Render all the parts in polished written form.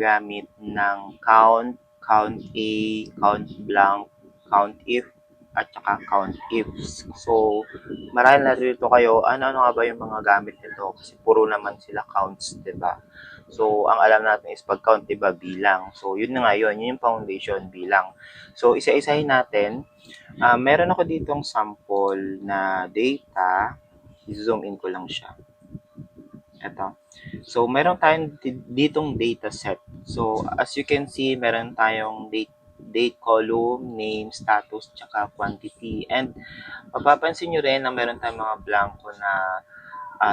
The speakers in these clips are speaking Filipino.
gamit ng count, count A, count blank, count if, at saka count ifs. So, marahil narito kayo, ano-ano nga ba yung mga gamit nito? Kasi puro naman sila counts, di ba? So, ang alam natin is pag-count, di ba, bilang. So, yun na nga yun. Yun yung foundation, bilang. So, isa-isahin natin. Meron ako ditong sample na data. I-zoom in ko lang siya. Ito. So, meron tayong ditong data set. So, as you can see, meron tayong date column, name, status, tsaka quantity. And mapapansin nyo rin na meron tayong mga blanco na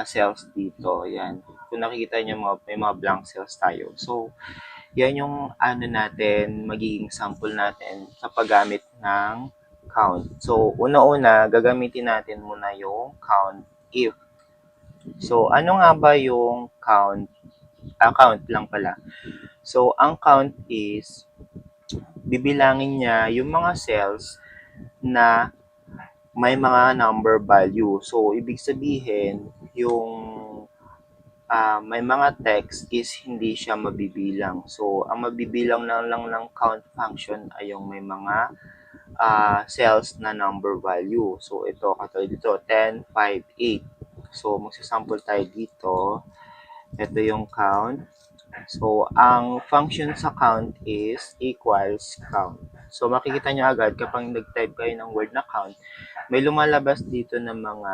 cells dito. Yan. Kung nakikita nyo, may mga blank cells tayo. So, yan yung ano natin, magiging sample natin sa paggamit ng count. So, una-una, gagamitin natin muna yung count if. So, ano nga ba yung count? Count lang pala. So, ang count is, bibilangin niya yung mga cells na may mga number value. So, ibig sabihin, yung may mga text is hindi siya mabibilang. So, ang mabibilang lang ng count function ay yung may mga cells na number value. So, ito, katulad dito, 10, 5, 8. So, magsasample tayo dito. Ito yung count. So, ang function sa count is equals count. So, makikita nyo agad kapag nag-type kayo ng word na count, may lumalabas dito ng mga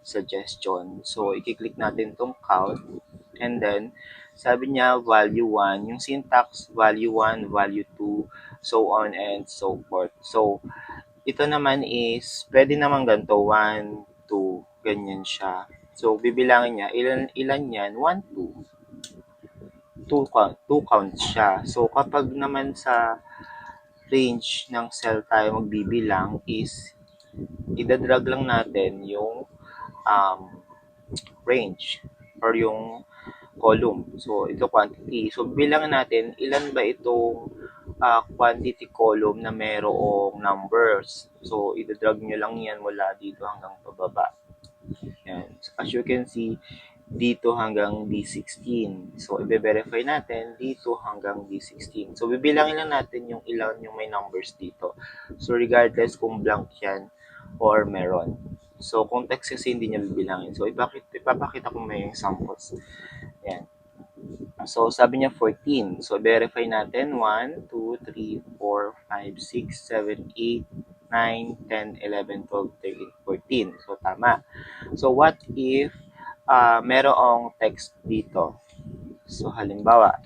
suggestion. So, i-click natin tong count. And then, sabi niya value 1. Yung syntax, value 1, value 2, so on and so forth. So, ito naman is, pwede naman ganito, 1, 2, ganyan siya. So, bibilangin niya, ilan yan? 1, 2. 2 counts siya. So, kapag naman sa range ng cell tayo magbibilang is, idadrag lang natin yung range or yung column. So, ito quantity. So, bilangin natin, ilan ba itong quantity column na mayroong numbers. So, idadrag nyo lang yan mula dito hanggang pababa. Yan. So, as you can see, dito hanggang D16. So, i-verify natin dito hanggang D16. So, bibilangin lang natin yung ilan yung may numbers dito. So, regardless kung blank yan or meron. So, kung text kasi hindi niya bibilangin. So, ipapakita ko may samples. Yan. So, sabi niya 14. So, verify natin 1, 2, 3, 4, 5, 6, 7, 8, 9, 10, 11, 12, 13, 14. So, tama. So, what if merong text dito? So, halimbawa,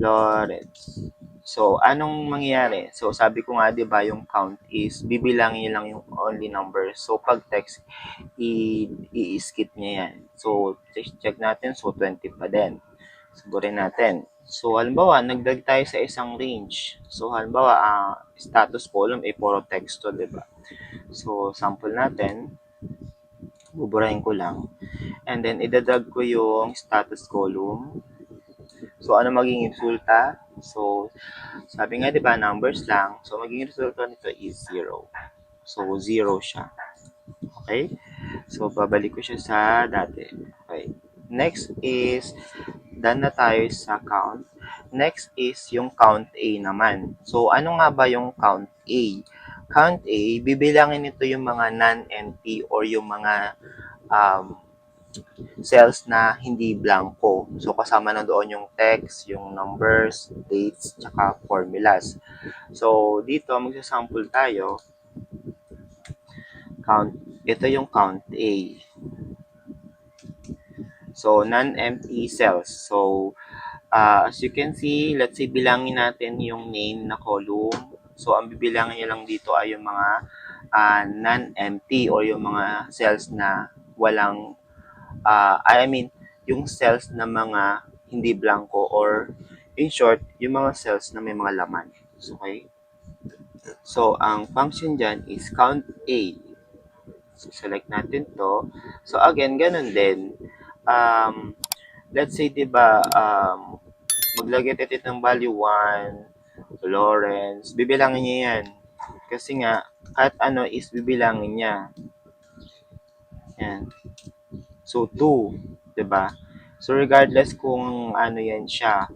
Lawrence. So, anong mangyayari? So, sabi ko nga, di ba, yung count is, bibilangin lang yung only number. So, pag text, i-skip niya yan. So, check natin. So, 20 pa din. Suburin natin. So, halimbawa, nagdag tayo sa isang range. So, halimbawa, status column, puro text to, di ba? So, sample natin. Buburahin ko lang. And then, idadrag ko yung status column. So, ano magiging resulta? So, sabi nga, di ba, numbers lang. So, magiging resulta nito is 0. So, 0 siya. Okay? So, babalik ko siya sa dati. Okay. Next is, done na tayo sa count. Next is yung count A naman. So, ano nga ba yung count A? Count A, bibilangin nito yung mga non-empty or yung mga cells na hindi blanco. So, kasama na doon yung text, yung numbers, dates, tsaka formulas. So, dito, magsasample tayo. Count. Ito yung count A. So, non-empty cells. So, as you can see, let's say, bilangin natin yung name na column. So, ang bibilangin nyo lang dito ay yung mga non-empty or yung mga cells na walang yung cells na mga hindi blanco or in short, yung mga cells na may mga laman. Okay? So, ang function dyan is count A. So, select natin to. So, again, ganun din. Let's say, diba, maglagay tayo ng value 1, Lawrence. Bibilangin niya yan. Kasi nga, kahit ano is bibilangin niya. Yan. So, 2. Diba? So, regardless kung ano yan siya,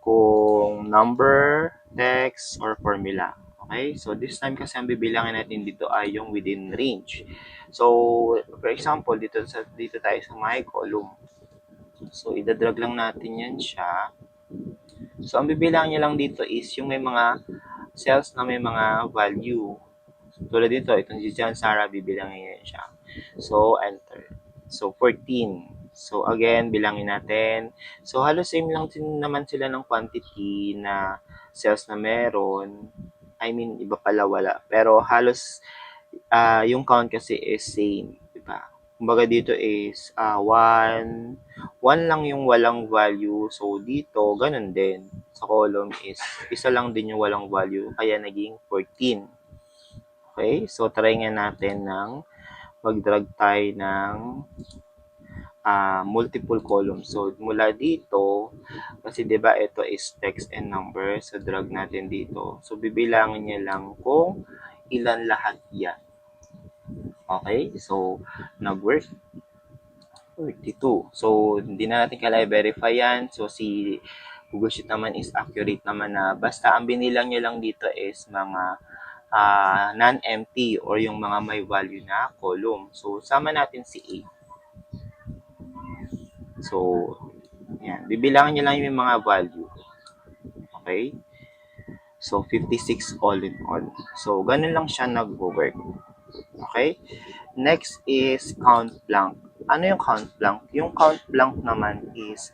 kung number, text, or formula. Okay? So, this time kasi ang bibilangin natin dito ay yung within range. So, for example, dito tayo sa my column. So, idadrag lang natin yan siya. So, ang bibilang niya lang dito is yung may mga cells na may mga value. Tulad dito, itong si John Sarah, bibilangin niya siya. So, enter. So, 14. So, again, bilangin natin. So, halos same lang din naman sila ng quantity na cells na meron. I mean, iba pala wala. Pero halos yung count kasi is same. Diba? Kumbaga dito is 1. 1 lang yung walang value. So, dito, ganun din. Sa column is isa lang din yung walang value. Kaya naging 14. Okay? So, try nga natin ng mag-drag tayo ng multiple columns. So, mula dito, kasi 'di ba ito is text and number. So, drag natin dito. So, bibilangin niya lang kung ilan lahat yan. Okay? So, nag-work. 32. So, hindi na natin kailangan verify yan. So, si Google Sheet naman is accurate naman na basta ang binilang niya lang dito is mga non-empty or yung mga may value na column. So, sama natin si A. So, yan. Bibilangin niya lang yung mga value. Okay? So, 56 all in all. So, ganun lang siya nag-work. Okay? Next is count blank. Ano yung count blank? Yung count blank naman is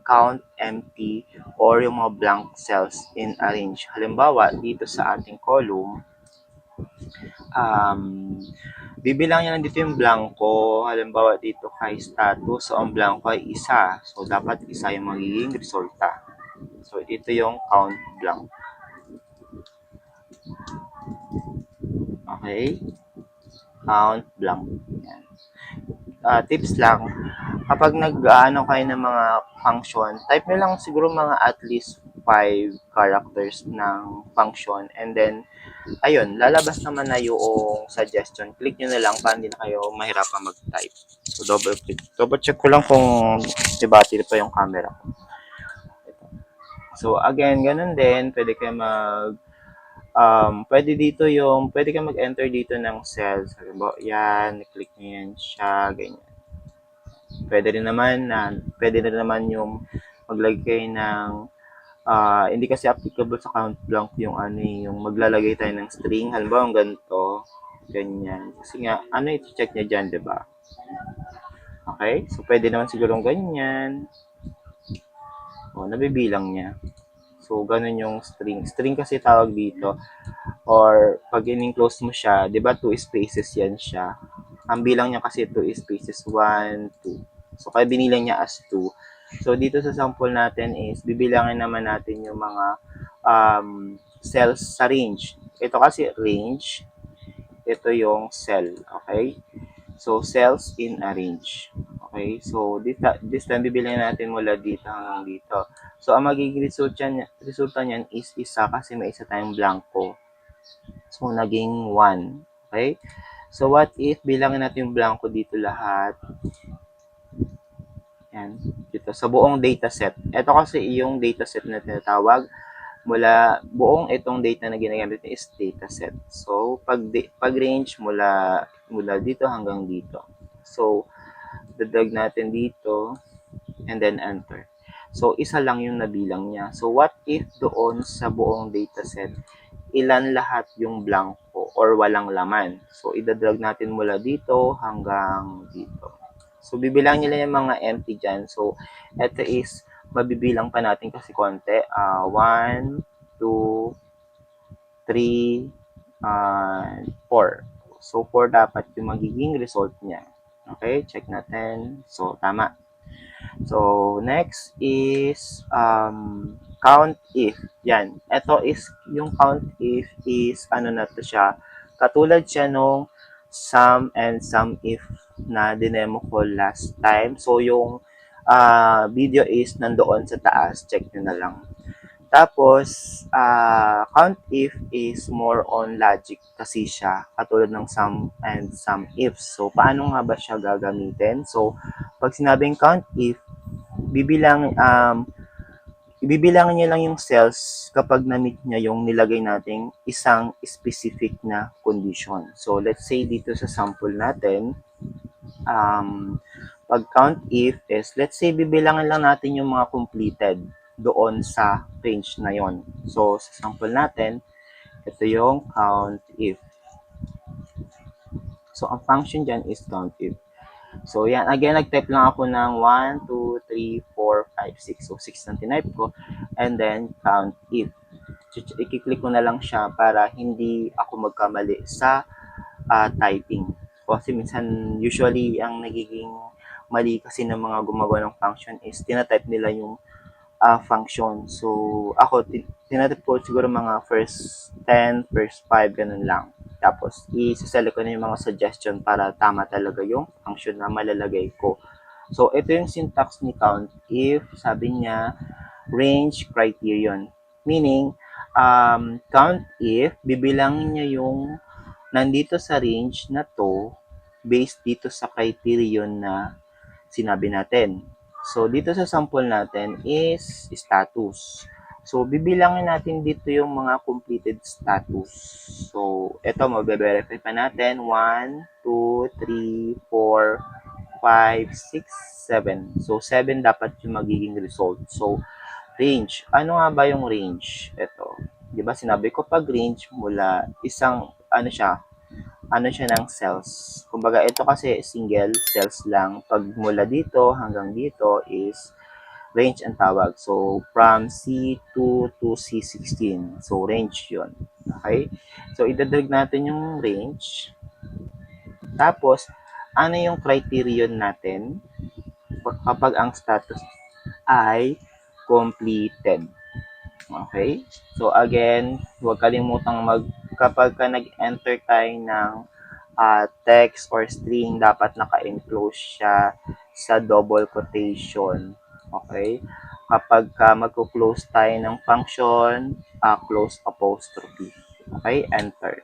count empty or yung mga blank cells in a range. Halimbawa, dito sa ating column, bibilang niya lang dito yung blanco. Halimbawa, dito kay status, so ang blanco ay isa. So, dapat isa yung magiging resulta. So, ito yung count blank. Okay? Count blank. Yan. Tips lang, kapag nag-ano kayo ng mga function, type nyo lang siguro mga at least 5 characters ng function and then ayun, lalabas naman na yung suggestion. Click nyo na lang para hindi na kayo mahirapan mag-type. So, double check ko lang kung battery pa yung camera ko. So, again, ganun din, pwede kayo pwede kayo mag-enter dito ng cells. Halimbawa, yan, click nyo yan siya, ganyan. Pwede rin naman yung maglagay ng hindi kasi applicable sa count blank yung yung maglalagay tayo ng string. Halimbawa, ganito, ganyan. Kasi nga, i-check niya dyan, di ba? Okay? So, pwede naman siguro ganyan. O, nabibilang niya. So, ganun yung string. String kasi tawag dito. Or, pag in-enclose mo siya, di ba 2 spaces yan siya. Ang bilang niya kasi 2 spaces, 1, 2. So, kaya binilang niya as 2. So, dito sa sample natin is, bibilangin naman natin yung mga cells sa range. Ito kasi range. Ito yung cell. Okay? So, cells in a range. Okay? So, this time, bibilangin natin mula dito hanggang dito. So, ang magiging resulta niyan is isa kasi may isa tayong blanco. So, naging 1. Okay? So, what if bilangin natin yung blanco dito lahat? Yan. Dito, sa buong dataset. Ito kasi yung dataset na tinatawag. Buong itong data na ginagamit is dataset. So, pag range mula dito hanggang dito. So, dadag natin dito and then enter. So, isa lang yung nabilang niya. So, what if doon sa buong dataset, ilan lahat yung blanco or walang laman? So, idadrag natin mula dito hanggang dito. So, bibilang nila yung mga empty dyan. So, ito is, mabibilang pa natin kasi konti. 1, 2, 3, 4. So, 4 dapat yung magiging result niya. Okay, check natin. So, tama. So, next is count if. Yan. Ito is, yung count if is, na to siya. Katulad siya nung sum and sum if na dinemo ko last time. So, yung video is nandoon sa taas. Check nyo na lang. Tapos, count if is more on logic kasi siya, katulad ng sum and sum if. So, paano nga ba siya gagamitin? So, pag sinabing count if, ibibilangan niya lang yung cells kapag na-meet niya yung nilagay nating isang specific na condition. So, let's say dito sa sample natin, pag count if is, let's say, bibilangan lang natin yung mga completed doon sa range na yon. So, sa sample natin, ito yung count if. So, ang function dyan is count if. So, yan. Again, nag-type lang ako ng 1, 2, 3, 4, 5, 6. So, 6 ang tinype ko. And then, count if. I-click ko na lang siya para hindi ako magkamali sa typing. Kasi minsan, usually, ang nagiging mali kasi ng mga gumagawa ng function is tinatype nila yung function. So, ako, tinatype ko siguro mga first 10, first 5, ganun lang. Tapos, i-select ko na yung mga suggestion para tama talaga yung function na malalagay ko. So, ito yung syntax ni count if, sabi niya, range criterion. Meaning, count if, bibilangin niya yung nandito sa range na to based dito sa criterion na sinabi natin. So, dito sa sample natin is status. So, bibilangin natin dito yung mga completed status. So, ito, mabe-verify pa natin. 1, 2, 3, 4, 5, 6, 7. So, 7 dapat yung magiging result. So, range. Ano nga ba yung range? Ito. Di ba sinabi ko pag range mula isang, ano siya ng cells. Kumbaga, ito kasi single cells lang. Pag mula dito hanggang dito is range ang tawag. So, from C2 to C16. So, range yon. Okay? So, idadrag natin yung range. Tapos, ano yung criterion natin kapag ang status ay completed. Okay? So, again, huwag kalimutang kapag ka nag-enter tayo ng text or string, dapat naka-enclose siya sa double quotation. Okay? Kapag magko-close tayo ng function, close apostrophe. Okay? Enter.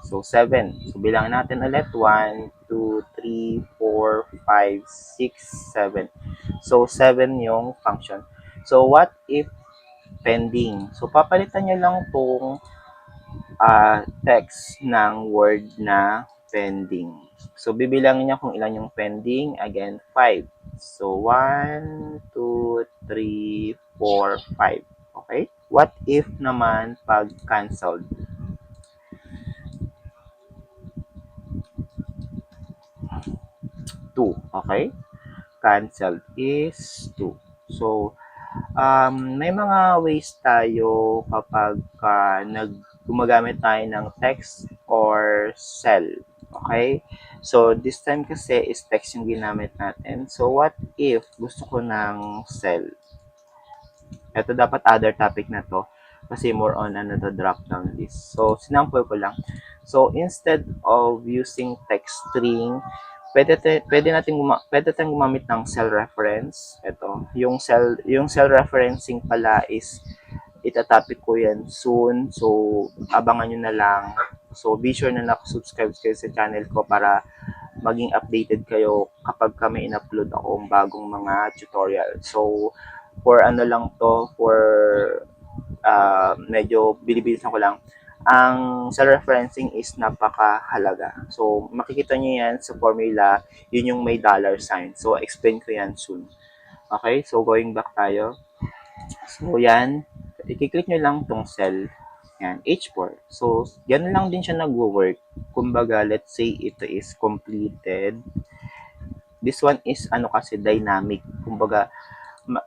So, 7. So, bilangan natin ulit. 1, 2, 3, 4, 5, 6, 7. So, 7 yung function. So, what if pending? So, papalitan nyo lang tong text ng word na pending. So, bibilangin niya kung ilan yung pending. Again, 5. So, 1, 2, 3, 4, 5. Okay? What if naman pag canceled? 2. Okay? Canceled is 2. So, may mga ways tayo kapag gumagamit tayo ng text or cell. Okay? So, this time kasi is text yung ginamit natin. So, what if gusto ko ng cell? Ito dapat other topic na to kasi more on drop down list. So, sinample ko lang. So, instead of using text string, pwede tayong gumamit ng cell reference. Ito, yung cell referencing pala is itatopic ko yan soon. So, abangan nyo na lang. So, be sure na nakasubscribe kayo sa channel ko para maging updated kayo kapag kami in-upload akong bagong mga tutorial. So, for medyo bilibilisan ko lang. Ang self-referencing is napakahalaga. So, makikita nyo yan sa formula, yun yung may dollar sign. So, explain ko yan soon. Okay, so going back tayo. So, yan. I-click nyo lang tong cell. Yan, H4. So, ganun lang din siya nag-work. Kumbaga, let's say ito is completed. This one is kasi dynamic. Kumbaga,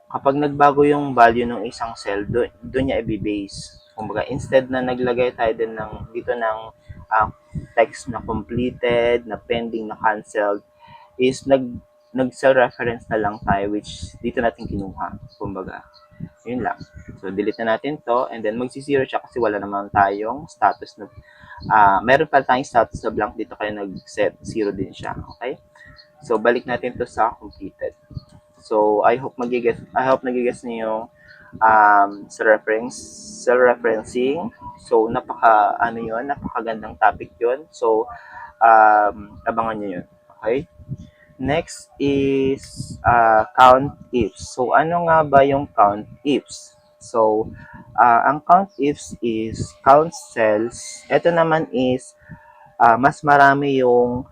kapag nagbago yung value ng isang cell, doon niya i-base. Kumbaga, instead na naglagay tayo dito ng text na completed, na pending, na canceled, is nag-cell reference na lang tayo, which dito natin kinuha. Kumbaga, yun lang. So, delete na natin to, and then magsi-zero siya kasi wala naman tayong status na, meron pa tayong status na blank dito, kaya nag-set 0 din siya. Okay? So, balik natin to sa completed. So, I hope nagigets niyo sa referencing. So, napakagandang topic 'yon. So, abangan niyo 'yun. Okay? Next is count ifs. So, ano nga ba yung count ifs? So, ang COUNTIFs is count cells. Ito naman is mas marami yung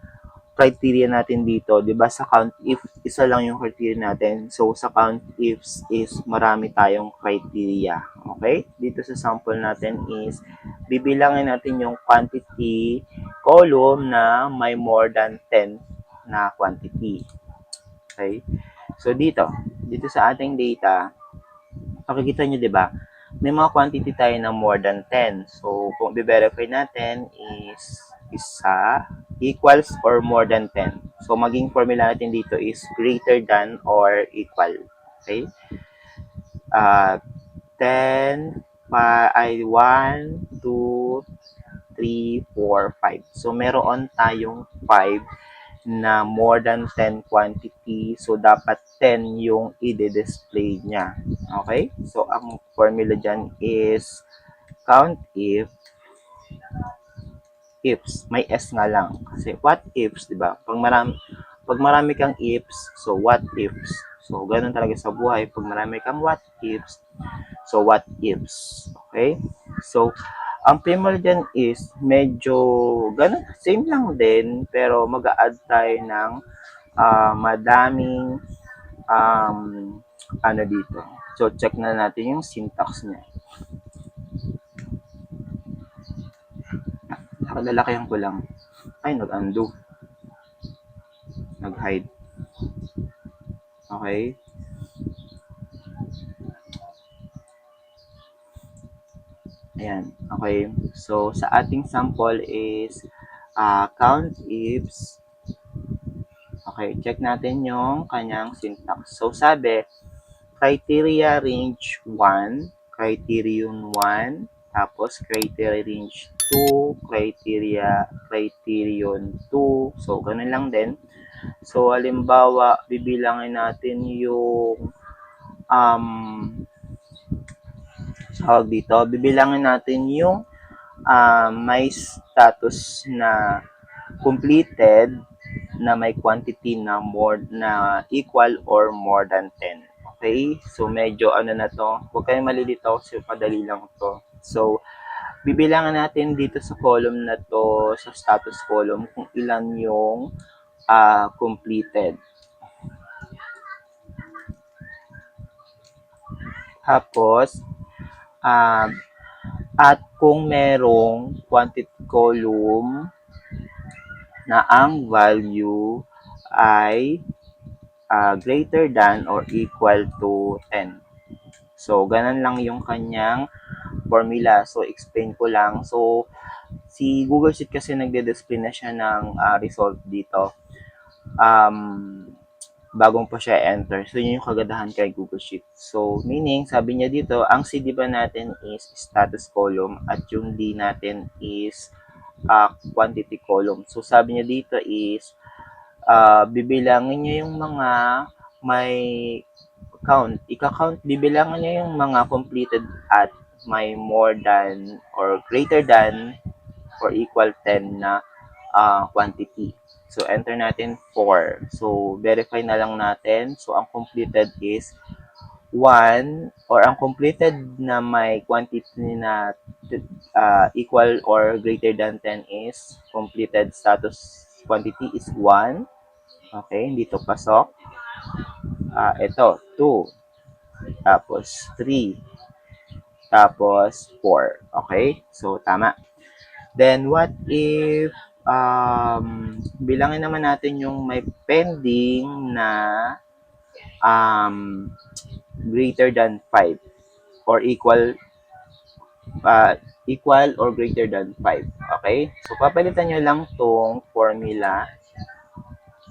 criteria natin dito, 'di ba? Sa count if isa lang yung criteria natin. So sa count ifs is marami tayong criteria. Okay? Dito sa sample natin is bibilangin natin yung quantity column na may more than 10 na quantity. Okay? So dito sa ating data, makikita nyo, 'di ba? May mga quantity tayo na more than 10. So kung i-verify natin is isa equals or more than 10. So maging formula natin dito is greater than or equal. Okay? 10 ay 1, 2, 3, 4, 5. So meron tayong 5 na more than 10 quantity. So, dapat 10 yung i-display niya. Okay? So, ang formula dyan is count ifs. May S nga lang. Kasi what ifs, di ba? Pag marami kang ifs, so what ifs? So, ganun talaga sa buhay. Pag marami kang what ifs, so what ifs. Okay? So, ang primal dyan is medyo ganun, same lang din, pero mag-a-add tayo ng madaming um, ano dito. So, check na natin yung syntax niya. Lalakihan ko lang. Ay, nag-undo. Nag-hide. Okay. Ayan. Okay. So, sa ating sample is count ifs. Okay. Check natin yung kanyang syntax. So, sabi, criteria range 1, criterion 1, tapos criteria range 2, criterion 2. So, ganun lang din. So, halimbawa, bibilangin natin yung tawag dito, bibilangin natin yung may status na completed na may quantity na more na equal or more than 10. Okay? So medyo ano na to, huwag kayong malilito kasi padali lang to. So bibilangan natin dito sa column na to, sa status column, kung ilan yung completed. Tapos at kung merong quantity column na ang value ay greater than or equal to 10. So, ganun lang yung kanyang formula. So, explain ko lang. So, si Google Sheet kasi nagde-display na siya ng result dito. Bagong pa siya enter. So, yun yung kagandahan kay Google Sheet. So, meaning, sabi niya dito, ang CD ba natin is status column at yung D natin is quantity column. So, sabi niya dito is bibilangin niya yung mga may count. Ika-count, bibilangin niya yung mga completed at may more than or greater than or equal 10 na quantity. So, enter natin 4. So, verify na lang natin. So, ang completed is 1 or ang completed na may quantity na equal or greater than 10 is completed status quantity is 1. Okay, hindi to pasok. Ito, 2. Tapos, 3. Tapos, 4. Okay? So, tama. Then, what if bilangin naman natin yung may pending na greater than 5 or equal or greater than 5. Okay? So, papalitan nyo lang tong formula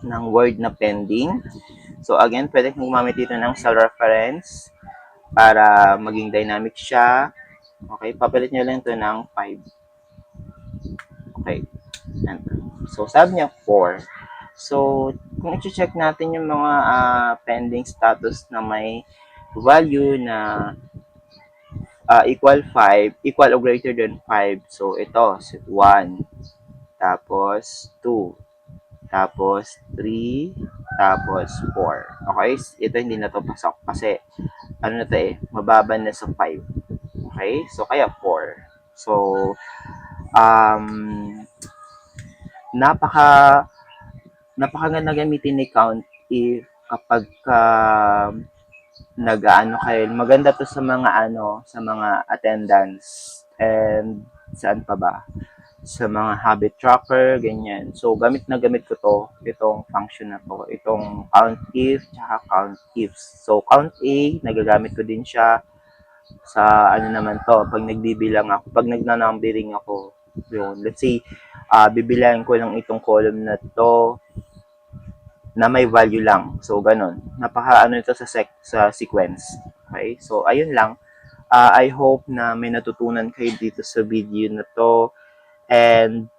ng word na pending. So, again, pwede kong gumamit dito ng cell reference para maging dynamic siya. Okay? Papalit nyo lang ito ng 5. Okay. So, sabi niya 4. So, kung i-check natin yung mga pending status na may value na equal 5, equal or greater than 5. So, ito, 1, tapos 2, tapos 3, tapos 4. Okay? Ito hindi na to pasok kasi ano na to mababa na sa 5. Okay? So, kaya 4. So, um, napaka napakaganda gamitin ni count if kapag nag-aano kayo, maganda to sa mga sa mga attendance and saan pa ba? Sa mga habit tracker, ganyan. So, gamit na gamit ko to, itong function na to, itong count if, tsaka count ifs. So, count A, nagagamit ko din siya sa naman to, pag nagbibilang ako, pag nagna-numbering ako, yun. Let's say, bibilang ko lang itong column na to, na may value lang. So, ganun. Napaka ito sa sequence. Okay? So, ayun lang. I hope na may natutunan kayo dito sa video na to. And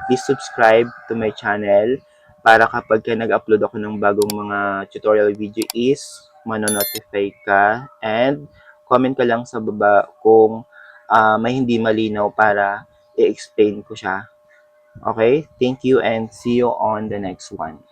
please subscribe to my channel para kapag nag-upload ako ng bagong mga tutorial video is mano-notify ka. And comment ka lang sa baba kung may hindi malinaw para i-explain ko siya. Okay? Thank you and see you on the next one.